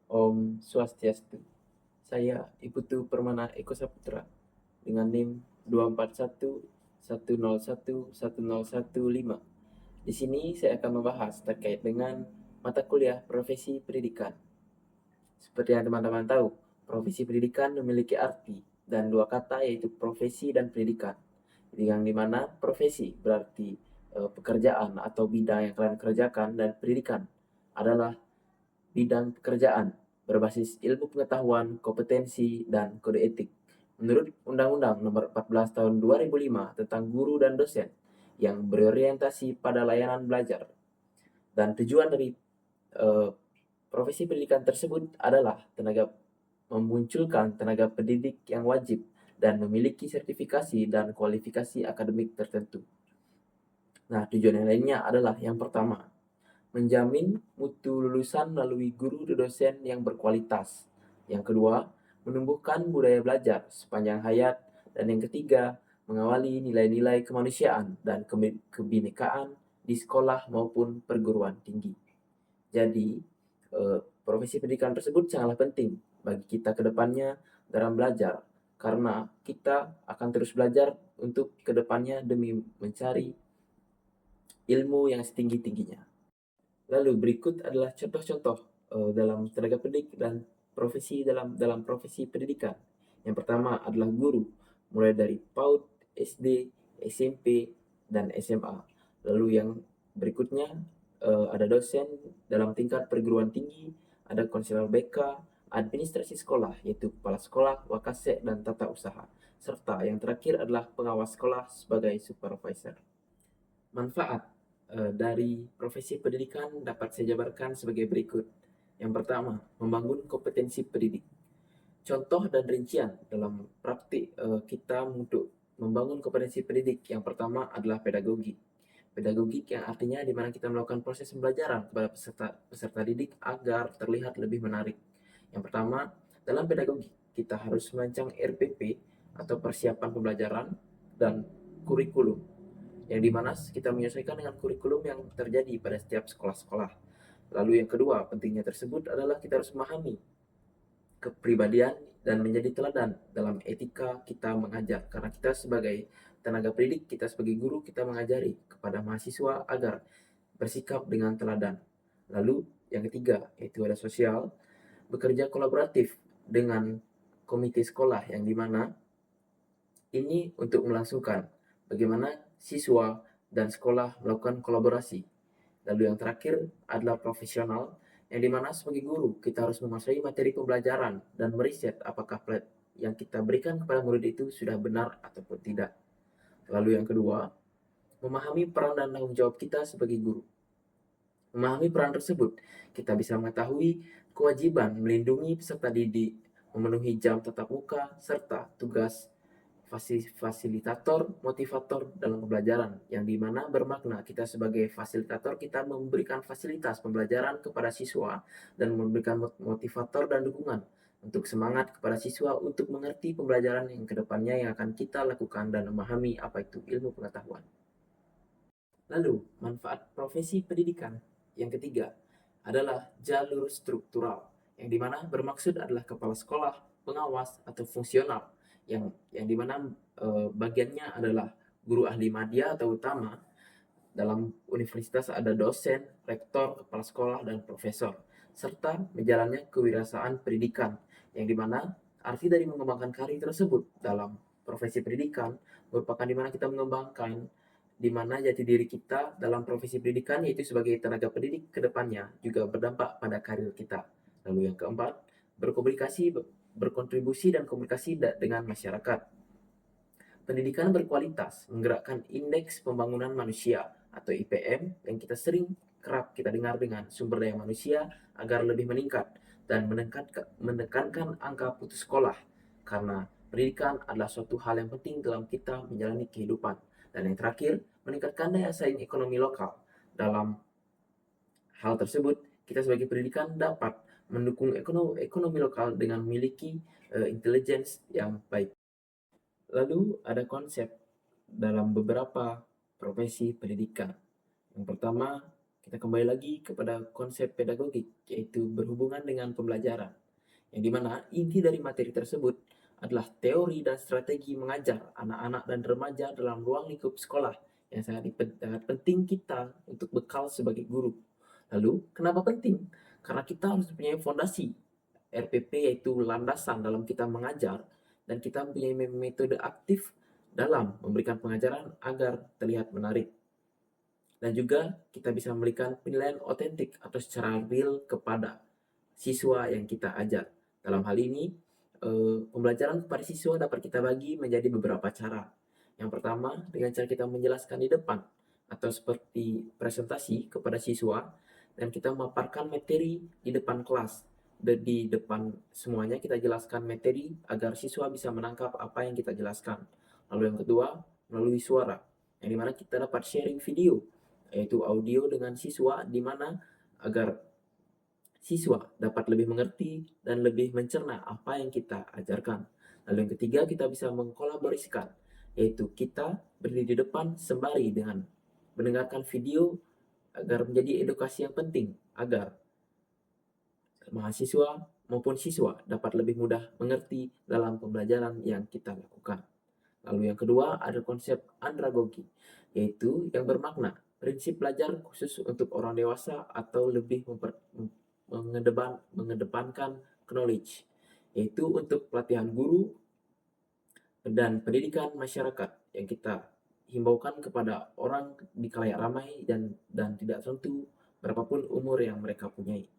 Om Swastiastu. Saya Iputu Permana Eko Saputra dengan NIM 241101115. Di sini saya akan membahas terkait dengan mata kuliah profesi pendidikan. Seperti yang teman-teman tahu, profesi pendidikan memiliki arti dan dua kata yaitu profesi dan pendidikan. Jadi yang dimana profesi berarti pekerjaan atau bidang yang kalian kerjakan, dan pendidikan adalah bidang pekerjaan berbasis ilmu pengetahuan, kompetensi, dan kode etik. Menurut Undang-Undang Nomor 14 Tahun 2005 tentang guru dan dosen yang berorientasi pada layanan belajar. Dan tujuan dari eh, profesi pendidikan tersebut adalah memunculkan tenaga pendidik yang wajib dan memiliki sertifikasi dan kualifikasi akademik tertentu. Nah, tujuan yang lainnya adalah yang pertama, menjamin mutu lulusan melalui guru dan dosen yang berkualitas. Yang kedua, menumbuhkan budaya belajar sepanjang hayat. Dan yang ketiga, mengawali nilai-nilai kemanusiaan dan kebinekaan di sekolah maupun perguruan tinggi. Jadi, profesi pendidikan tersebut sangatlah penting bagi kita ke depannya dalam belajar, karena kita akan terus belajar untuk ke depannya demi mencari ilmu yang setinggi-tingginya. Lalu berikut adalah contoh-contoh dalam tenaga pendidik dan profesi dalam profesi pendidikan. Yang pertama adalah guru, mulai dari PAUD, SD, SMP, dan SMA. Lalu yang berikutnya ada dosen dalam tingkat perguruan tinggi, ada konselor BK, administrasi sekolah, yaitu kepala sekolah, wakasek, dan tata usaha. Serta yang terakhir adalah pengawas sekolah sebagai supervisor. Manfaat dari profesi pendidikan dapat saya jabarkan sebagai berikut. Yang pertama, membangun kompetensi pendidik. Contoh dan rincian dalam praktik kita untuk membangun kompetensi pendidik. Yang pertama adalah pedagogik. Pedagogik yang artinya di mana kita melakukan proses pembelajaran kepada peserta didik agar terlihat lebih menarik. Yang pertama, dalam pedagogik kita harus merancang RPP atau persiapan pembelajaran dan kurikulum, yang dimana kita menyesuaikan dengan kurikulum yang terjadi pada setiap sekolah-sekolah. Lalu yang kedua, pentingnya tersebut adalah kita harus memahami kepribadian dan menjadi teladan dalam etika kita mengajar. Karena kita sebagai tenaga pendidik, kita sebagai guru, kita mengajari kepada mahasiswa agar bersikap dengan teladan. Lalu yang ketiga, yaitu ada sosial, bekerja kolaboratif dengan komite sekolah, yang dimana ini untuk melangsungkan bagaimana siswa dan sekolah melakukan kolaborasi. Lalu yang terakhir adalah profesional, yang dimana sebagai guru kita harus menguasai materi pembelajaran dan meriset apakah yang kita berikan kepada murid itu sudah benar ataupun tidak. Lalu yang kedua, memahami peran dan tanggung jawab kita sebagai guru. Memahami peran tersebut, kita bisa mengetahui kewajiban melindungi peserta didik, memenuhi jam tatap muka, serta tugas fasilitator, motivator dalam pembelajaran, yang dimana bermakna kita sebagai fasilitator kita memberikan fasilitas pembelajaran kepada siswa dan memberikan motivator dan dukungan untuk semangat kepada siswa untuk mengerti pembelajaran yang kedepannya yang akan kita lakukan dan memahami apa itu ilmu pengetahuan. Lalu, manfaat profesi pendidikan yang ketiga adalah jalur struktural, yang dimana bermaksud adalah kepala sekolah, pengawas, atau fungsional, yang dimana bagiannya adalah guru ahli madya atau utama. Dalam universitas ada dosen, rektor, kepala sekolah, dan profesor, serta menjalannya kewirausahaan pendidikan, yang dimana arti dari mengembangkan karir tersebut dalam profesi pendidikan merupakan dimana kita mengembangkan di mana jati diri kita dalam profesi pendidikan, yaitu sebagai tenaga pendidik ke depannya juga berdampak pada karir kita. Lalu yang keempat, berkomunikasi, berkontribusi dan komunikasi dengan masyarakat. Pendidikan berkualitas menggerakkan indeks pembangunan manusia atau IPM yang kita sering kerap kita dengar dengan sumber daya manusia agar lebih meningkat dan menekankan angka putus sekolah, karena pendidikan adalah suatu hal yang penting dalam kita menjalani kehidupan. Dan yang terakhir, meningkatkan daya saing ekonomi lokal. Dalam hal tersebut, kita sebagai pendidikan dapat mendukung ekonomi lokal dengan memiliki intelligence yang baik. Lalu ada konsep dalam beberapa profesi pendidikan. Yang pertama, kita kembali lagi kepada konsep pedagogik, yaitu berhubungan dengan pembelajaran, yang dimana inti dari materi tersebut adalah teori dan strategi mengajar anak-anak dan remaja dalam ruang lingkup sekolah yang sangat penting kita untuk bekal sebagai guru. Lalu, kenapa penting? Karena kita harus mempunyai fondasi RPP, yaitu landasan dalam kita mengajar, dan kita mempunyai metode aktif dalam memberikan pengajaran agar terlihat menarik. Dan juga kita bisa memberikan penilaian otentik atau secara real kepada siswa yang kita ajar. Dalam hal ini, pembelajaran kepada siswa dapat kita bagi menjadi beberapa cara. Yang pertama, dengan cara kita menjelaskan di depan atau seperti presentasi kepada siswa, dan kita memaparkan materi di depan kelas. Di depan semuanya kita jelaskan materi agar siswa bisa menangkap apa yang kita jelaskan. Lalu yang kedua, melalui suara, yang dimana kita dapat sharing video, yaitu audio dengan siswa, di mana agar siswa dapat lebih mengerti dan lebih mencerna apa yang kita ajarkan. Lalu yang ketiga, kita bisa mengkolaborasikan, yaitu kita berdiri di depan sembari dengan mendengarkan video agar menjadi edukasi yang penting, agar mahasiswa maupun siswa dapat lebih mudah mengerti dalam pembelajaran yang kita lakukan. Lalu yang kedua ada konsep andragogi, yaitu yang bermakna prinsip belajar khusus untuk orang dewasa atau lebih mengedepankan knowledge, yaitu untuk pelatihan guru dan pendidikan masyarakat yang kita himbaukan kepada orang di khalayak ramai dan tidak tentu berapapun umur yang mereka punyai.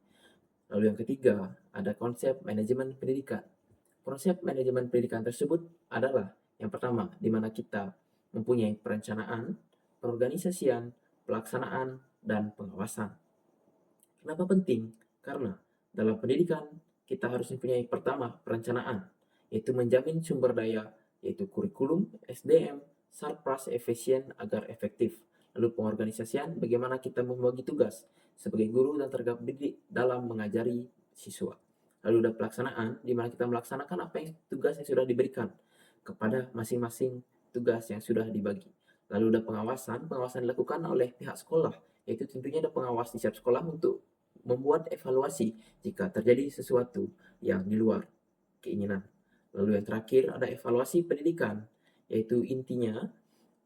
Lalu yang ketiga ada konsep manajemen pendidikan. Konsep manajemen pendidikan tersebut adalah yang pertama, di mana kita mempunyai perencanaan, perorganisasian, pelaksanaan, dan pengawasan. Kenapa penting? Karena dalam pendidikan kita harus mempunyai pertama perencanaan, yaitu menjamin sumber daya, yaitu kurikulum, SDM, sarpras efisien agar efektif. Lalu pengorganisasian, bagaimana kita membagi tugas sebagai guru dan tenaga pendidik dalam mengajari siswa. Lalu ada pelaksanaan, di mana kita melaksanakan apa yang tugas yang sudah diberikan kepada masing-masing tugas yang sudah dibagi. Lalu ada pengawasan dilakukan oleh pihak sekolah, yaitu tentunya ada pengawas di setiap sekolah untuk membuat evaluasi jika terjadi sesuatu yang di luar keinginan. Lalu yang terakhir ada evaluasi pendidikan, yaitu intinya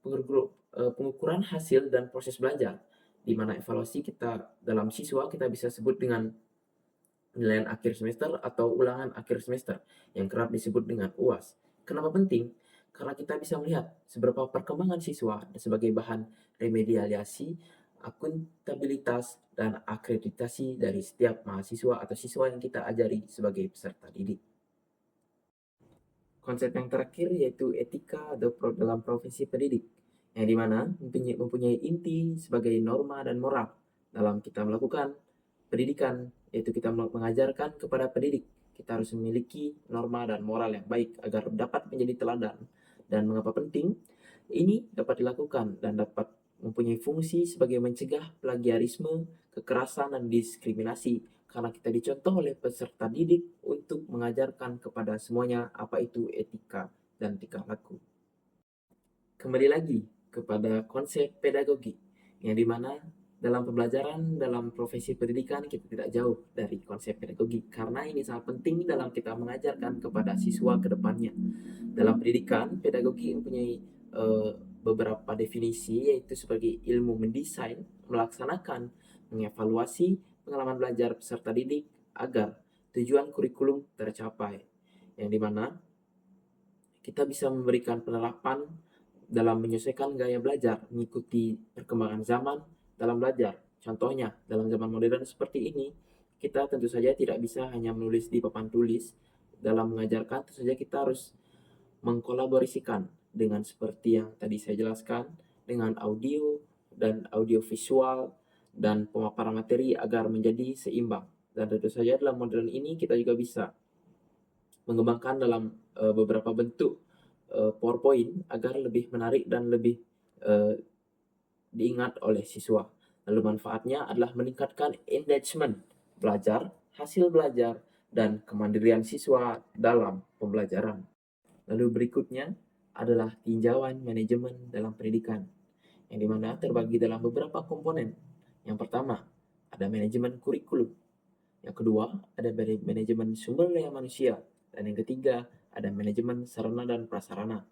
pengukuran hasil dan proses belajar, di mana evaluasi kita dalam siswa kita bisa sebut dengan penilaian akhir semester atau ulangan akhir semester yang kerap disebut dengan UAS. Kenapa penting? Karena kita bisa melihat seberapa perkembangan siswa sebagai bahan remediasi, akuntabilitas, dan akreditasi dari setiap mahasiswa atau siswa yang kita ajari sebagai peserta didik. Konsep yang terakhir yaitu etika dalam profesi pendidik, yang dimana mempunyai inti sebagai norma dan moral dalam kita melakukan pendidikan, yaitu kita mengajarkan kepada pendidik. Kita harus memiliki norma dan moral yang baik agar dapat menjadi teladan. Dan mengapa penting? Ini dapat dilakukan dan dapat mempunyai fungsi sebagai mencegah plagiarisme, kekerasan, dan diskriminasi, karena kita dicontoh oleh peserta didik untuk mengajarkan kepada semuanya apa itu etika dan tingkah laku. Kembali lagi kepada konsep pedagogi, yang dimana dalam pembelajaran, dalam profesi pendidikan kita tidak jauh dari konsep pedagogi, karena ini sangat penting dalam kita mengajarkan kepada siswa ke depannya. Dalam pendidikan, pedagogi mempunyai beberapa definisi, yaitu sebagai ilmu mendesain, melaksanakan, mengevaluasi pengalaman belajar peserta didik agar tujuan kurikulum tercapai, yang dimana kita bisa memberikan penerapan dalam menyesuaikan gaya belajar mengikuti perkembangan zaman dalam belajar. Contohnya, dalam zaman modern seperti ini, kita tentu saja tidak bisa hanya menulis di papan tulis. Dalam mengajarkan, tentu saja kita harus mengkolaborasikan dengan seperti yang tadi saya jelaskan, dengan audio dan audio visual dan pemaparan materi agar menjadi seimbang. Dan tentu saja dalam modern ini kita juga bisa mengembangkan dalam beberapa bentuk PowerPoint agar lebih menarik dan lebih diingat oleh siswa. Lalu manfaatnya adalah meningkatkan engagement belajar, hasil belajar, dan kemandirian siswa dalam pembelajaran. Lalu berikutnya adalah tinjauan manajemen dalam pendidikan, yang dimana terbagi dalam beberapa komponen, Yang pertama, ada manajemen kurikulum. Yang kedua, ada manajemen sumber daya manusia. Dan yang ketiga, ada manajemen sarana dan prasarana.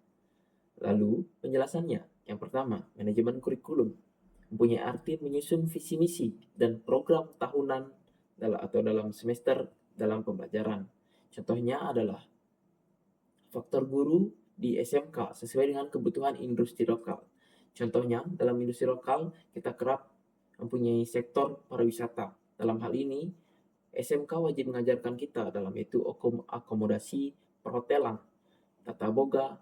Lalu, penjelasannya. Yang pertama, manajemen kurikulum mempunyai arti menyusun visi misi dan program tahunan atau dalam semester dalam pembelajaran. Contohnya adalah faktor guru di SMK sesuai dengan kebutuhan industri lokal. Contohnya, dalam industri lokal kita kerap mempunyai sektor pariwisata. Dalam hal ini, SMK wajib mengajarkan kita dalam itu akomodasi perhotelan, tata boga,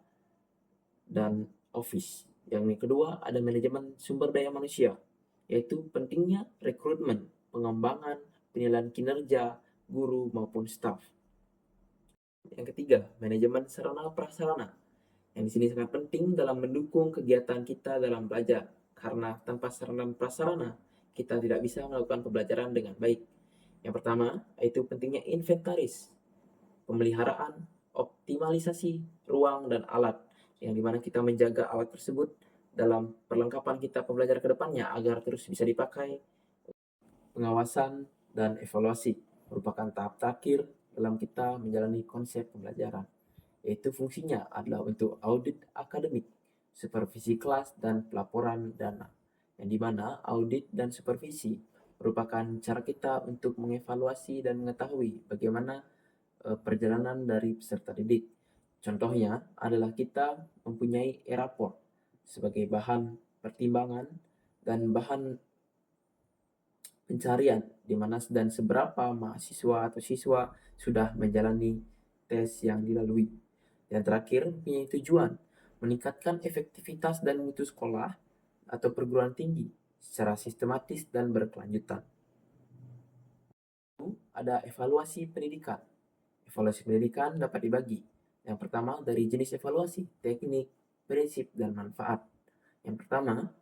dan office. Yang kedua ada manajemen sumber daya manusia, yaitu pentingnya rekrutmen, pengembangan, penilaian kinerja guru maupun staf. Yang ketiga, manajemen sarana prasarana. Yang di sini sangat penting dalam mendukung kegiatan kita dalam belajar, karena tanpa sarana prasarana kita tidak bisa melakukan pembelajaran dengan baik. Yang pertama, yaitu pentingnya inventaris, pemeliharaan, optimalisasi ruang dan alat, yang dimana kita menjaga alat tersebut dalam perlengkapan kita pembelajaran ke depannya agar terus bisa dipakai. Pengawasan dan evaluasi merupakan tahap terakhir dalam kita menjalani konsep pembelajaran, yaitu fungsinya adalah untuk audit akademik, supervisi kelas, dan pelaporan dana, yang dimana audit dan supervisi merupakan cara kita untuk mengevaluasi dan mengetahui bagaimana perjalanan dari peserta didik. Contohnya adalah kita mempunyai e-raport sebagai bahan pertimbangan dan bahan pencarian di mana dan seberapa mahasiswa atau siswa sudah menjalani tes yang dilalui. Yang terakhir, punya tujuan meningkatkan efektivitas dan mutu sekolah atau perguruan tinggi secara sistematis dan berkelanjutan. Ada evaluasi pendidikan. Evaluasi pendidikan dapat dibagi. Yang pertama dari jenis evaluasi, teknik, prinsip, dan manfaat. Yang pertama,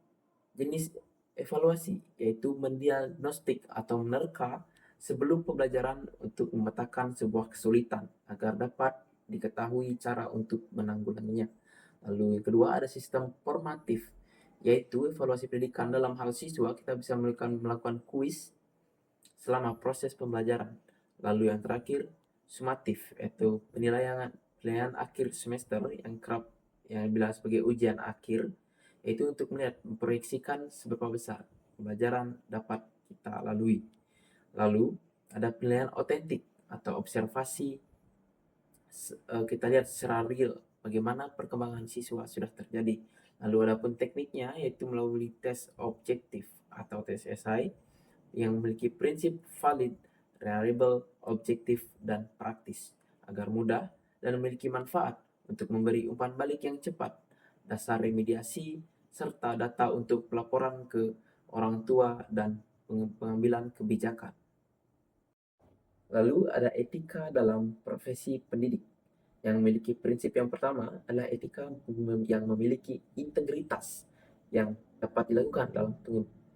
jenis evaluasi yaitu mendiagnostik atau menerka sebelum pembelajaran untuk memetakan sebuah kesulitan agar dapat diketahui cara untuk menanggulanginya. Lalu yang kedua ada sistem formatif, yaitu evaluasi pendidikan dalam hal siswa kita bisa melakukan kuis selama proses pembelajaran. Lalu yang terakhir sumatif, yaitu penilaian akhir semester yang kerap yang dibilang sebagai ujian akhir, yaitu untuk melihat memproyeksikan seberapa besar pembelajaran dapat kita lalui. Lalu ada penilaian otentik atau observasi, kita lihat secara real bagaimana perkembangan siswa sudah terjadi. Lalu ada pun tekniknya yaitu melalui tes objektif atau tes SI yang memiliki prinsip valid, reliable, objektif, dan praktis agar mudah dan memiliki manfaat untuk memberi umpan balik yang cepat, dasar remediasi, serta data untuk pelaporan ke orang tua dan pengambilan kebijakan. Lalu ada etika dalam profesi pendidik yang memiliki prinsip yang pertama adalah etika yang memiliki integritas yang dapat dilakukan dalam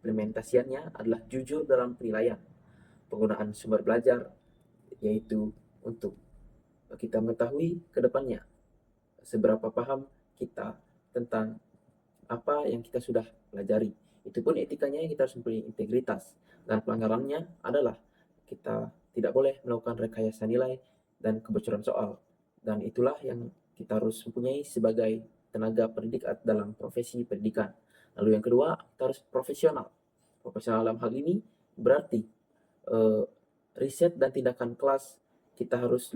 implementasiannya adalah jujur dalam penilaian, penggunaan sumber belajar, yaitu untuk kita mengetahui ke depannya seberapa paham kita tentang apa yang kita sudah pelajari. Itu pun etikanya kita harus mempunyai integritas, dan pelanggarannya adalah kita tidak boleh melakukan rekayasa nilai dan kebocoran soal. Dan itulah yang kita harus mempunyai sebagai tenaga pendidik dalam profesi pendidikan. Lalu yang kedua, kita harus profesional. Profesional dalam hal ini berarti riset dan tindakan kelas kita harus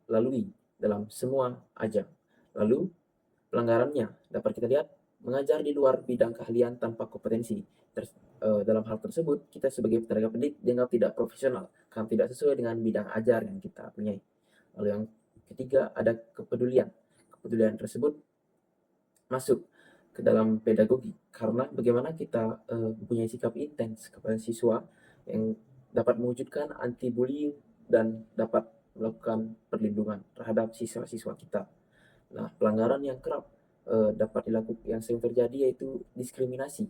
lalui dalam semua ajang. Lalu pelanggarannya dapat kita lihat mengajar di luar bidang keahlian tanpa kompetensi. Dalam hal tersebut, kita sebagai tenaga pendidik dianggap tidak profesional karena tidak sesuai dengan bidang ajar yang kita punyai. Lalu yang ketiga ada kepedulian. Kepedulian tersebut masuk ke dalam pedagogi karena bagaimana kita mempunyai sikap intens kepada siswa yang dapat mewujudkan anti bullying dan dapat melakukan perlindungan terhadap siswa-siswa kita. Nah, pelanggaran yang kerap dapat dilakukan yang sering terjadi yaitu diskriminasi,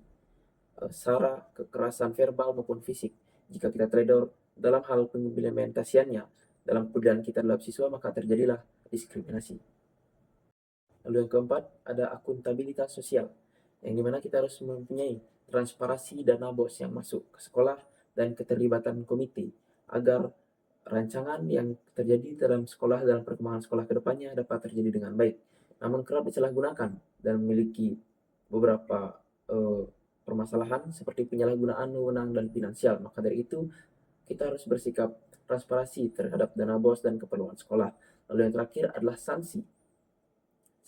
sara, kekerasan verbal maupun fisik. Jika kita trader dalam hal pengimplementasiannya dalam pekerjaan kita dalam siswa, maka terjadilah diskriminasi. Lalu yang keempat ada akuntabilitas sosial, yang dimana kita harus mempunyai transparansi dana BOS yang masuk ke sekolah dan keterlibatan komite agar rancangan yang terjadi dalam sekolah dalam perkembangan sekolah ke depannya dapat terjadi dengan baik. Namun kerap disalahgunakan dan memiliki beberapa permasalahan seperti penyalahgunaan wewenang dan finansial. Maka dari itu kita harus bersikap transparansi terhadap dana BOS dan keperluan sekolah. Lalu yang terakhir adalah sanksi.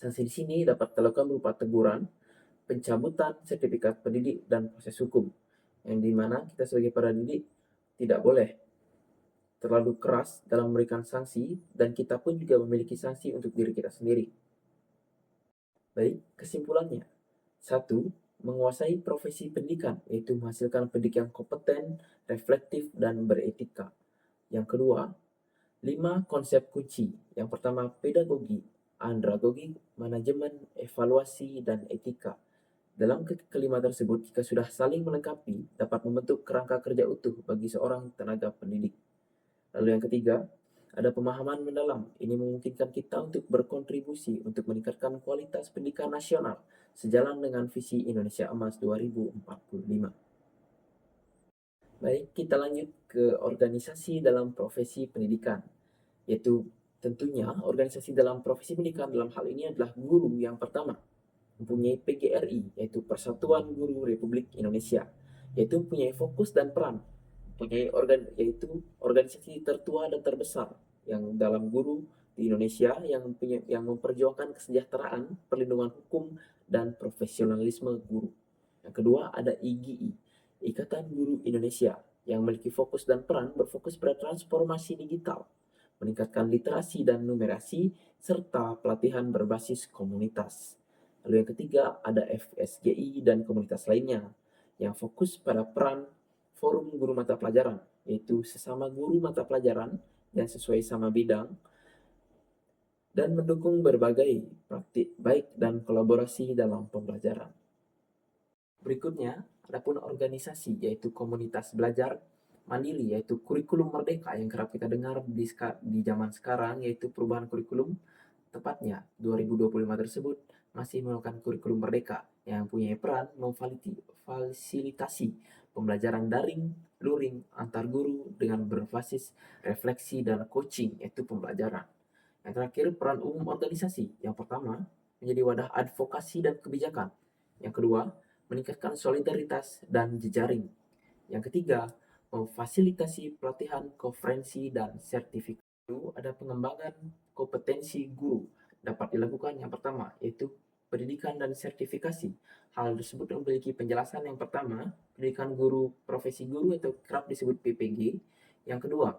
Sanksi di sini dapat dilakukan berupa teguran, pencabutan sertifikat pendidik, dan proses hukum. Yang dimana kita sebagai para didik tidak boleh terlalu keras dalam memberikan sanksi, dan kita pun juga memiliki sanksi untuk diri kita sendiri. Baik, kesimpulannya. 1. Menguasai profesi pendidikan, yaitu menghasilkan pendidik yang kompeten, reflektif, dan beretika. Yang kedua, 5 konsep kunci. Yang pertama, pedagogi, andragogi, manajemen, evaluasi, dan etika. Dalam kelima tersebut, jika sudah saling melengkapi, dapat membentuk kerangka kerja utuh bagi seorang tenaga pendidik. Lalu yang ketiga, ada pemahaman mendalam. Ini memungkinkan kita untuk berkontribusi untuk meningkatkan kualitas pendidikan nasional sejalan dengan visi Indonesia Emas 2045. Baik, kita lanjut ke organisasi dalam profesi pendidikan, yaitu tentunya organisasi dalam profesi pendidikan dalam hal ini adalah guru yang pertama. Mempunyai PGRI, yaitu Persatuan Guru Republik Indonesia, yaitu mempunyai fokus dan peran yaitu organisasi tertua dan terbesar yang dalam guru di Indonesia yang memperjuangkan kesejahteraan, perlindungan hukum, dan profesionalisme guru. Yang kedua ada IGI, Ikatan Guru Indonesia, yang memiliki fokus dan peran berfokus pada transformasi digital, meningkatkan literasi dan numerasi, serta pelatihan berbasis komunitas. Lalu yang ketiga ada FSGI dan komunitas lainnya yang fokus pada peran forum guru mata pelajaran, yaitu sesama guru mata pelajaran yang sesuai sama bidang, dan mendukung berbagai praktik baik dan kolaborasi dalam pembelajaran. Berikutnya, adapun organisasi yaitu komunitas belajar mandiri, yaitu kurikulum merdeka yang kerap kita dengar di zaman sekarang, yaitu perubahan kurikulum. Tepatnya 2025 tersebut masih melakukan kurikulum merdeka yang punya peran memfasilitasi pembelajaran daring, luring, antar guru dengan berbasis refleksi dan coaching, yaitu pembelajaran. Yang terakhir, peran umum organisasi. Yang pertama, menjadi wadah advokasi dan kebijakan. Yang kedua, meningkatkan solidaritas dan jejaring. Yang ketiga, memfasilitasi pelatihan, konferensi, dan sertifikat. Ada pengembangan kompetensi guru dapat dilakukan yang pertama, yaitu pendidikan dan sertifikasi. Hal tersebut memiliki penjelasan. Yang pertama, pendidikan guru, profesi guru atau kerap disebut PPG. Yang kedua,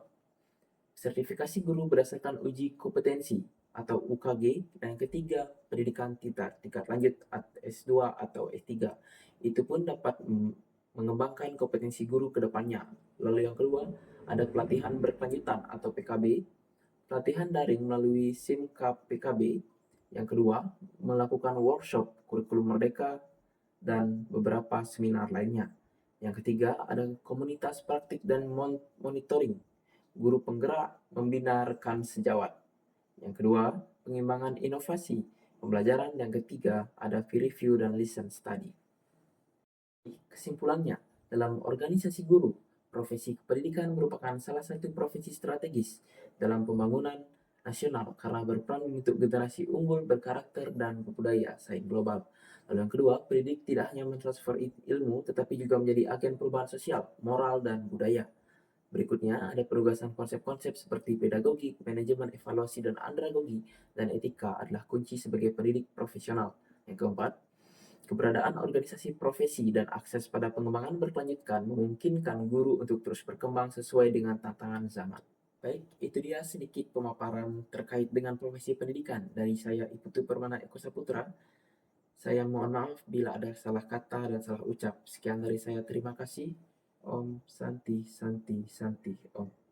sertifikasi guru berdasarkan uji kompetensi atau UKG. Dan yang ketiga, pendidikan tingkat lanjut S2 atau S3. Itu pun dapat mengembangkan kompetensi guru ke depannya. Lalu yang kedua, ada pelatihan berkelanjutan atau PKB, pelatihan daring melalui SIMKAP PKB. Yang kedua, melakukan workshop kurikulum merdeka dan beberapa seminar lainnya. Yang ketiga, ada komunitas praktik dan monitoring, guru penggerak membina rekan sejawat. Yang kedua, pengembangan inovasi pembelajaran. Yang ketiga, ada peer review dan listen study. Kesimpulannya, dalam organisasi guru, profesi pendidikan merupakan salah satu profesi strategis dalam pembangunan nasional karena berperan membentuk generasi unggul berkarakter dan berbudaya saing global. Lalu yang kedua, pendidik tidak hanya mentransfer ilmu, tetapi juga menjadi agen perubahan sosial, moral, dan budaya. Berikutnya, ada penugasan konsep-konsep seperti pedagogi, manajemen, evaluasi, dan andragogi, dan etika adalah kunci sebagai pendidik profesional. Yang keempat, keberadaan organisasi profesi dan akses pada pengembangan berkelanjutan memungkinkan guru untuk terus berkembang sesuai dengan tantangan zaman. Baik, itu dia sedikit pemaparan terkait dengan profesi pendidikan dari saya, Iputu Permana Eko Saputra. Saya mohon maaf bila ada salah kata dan salah ucap. Sekian dari saya, terima kasih. Om Santi Santi Santi Om.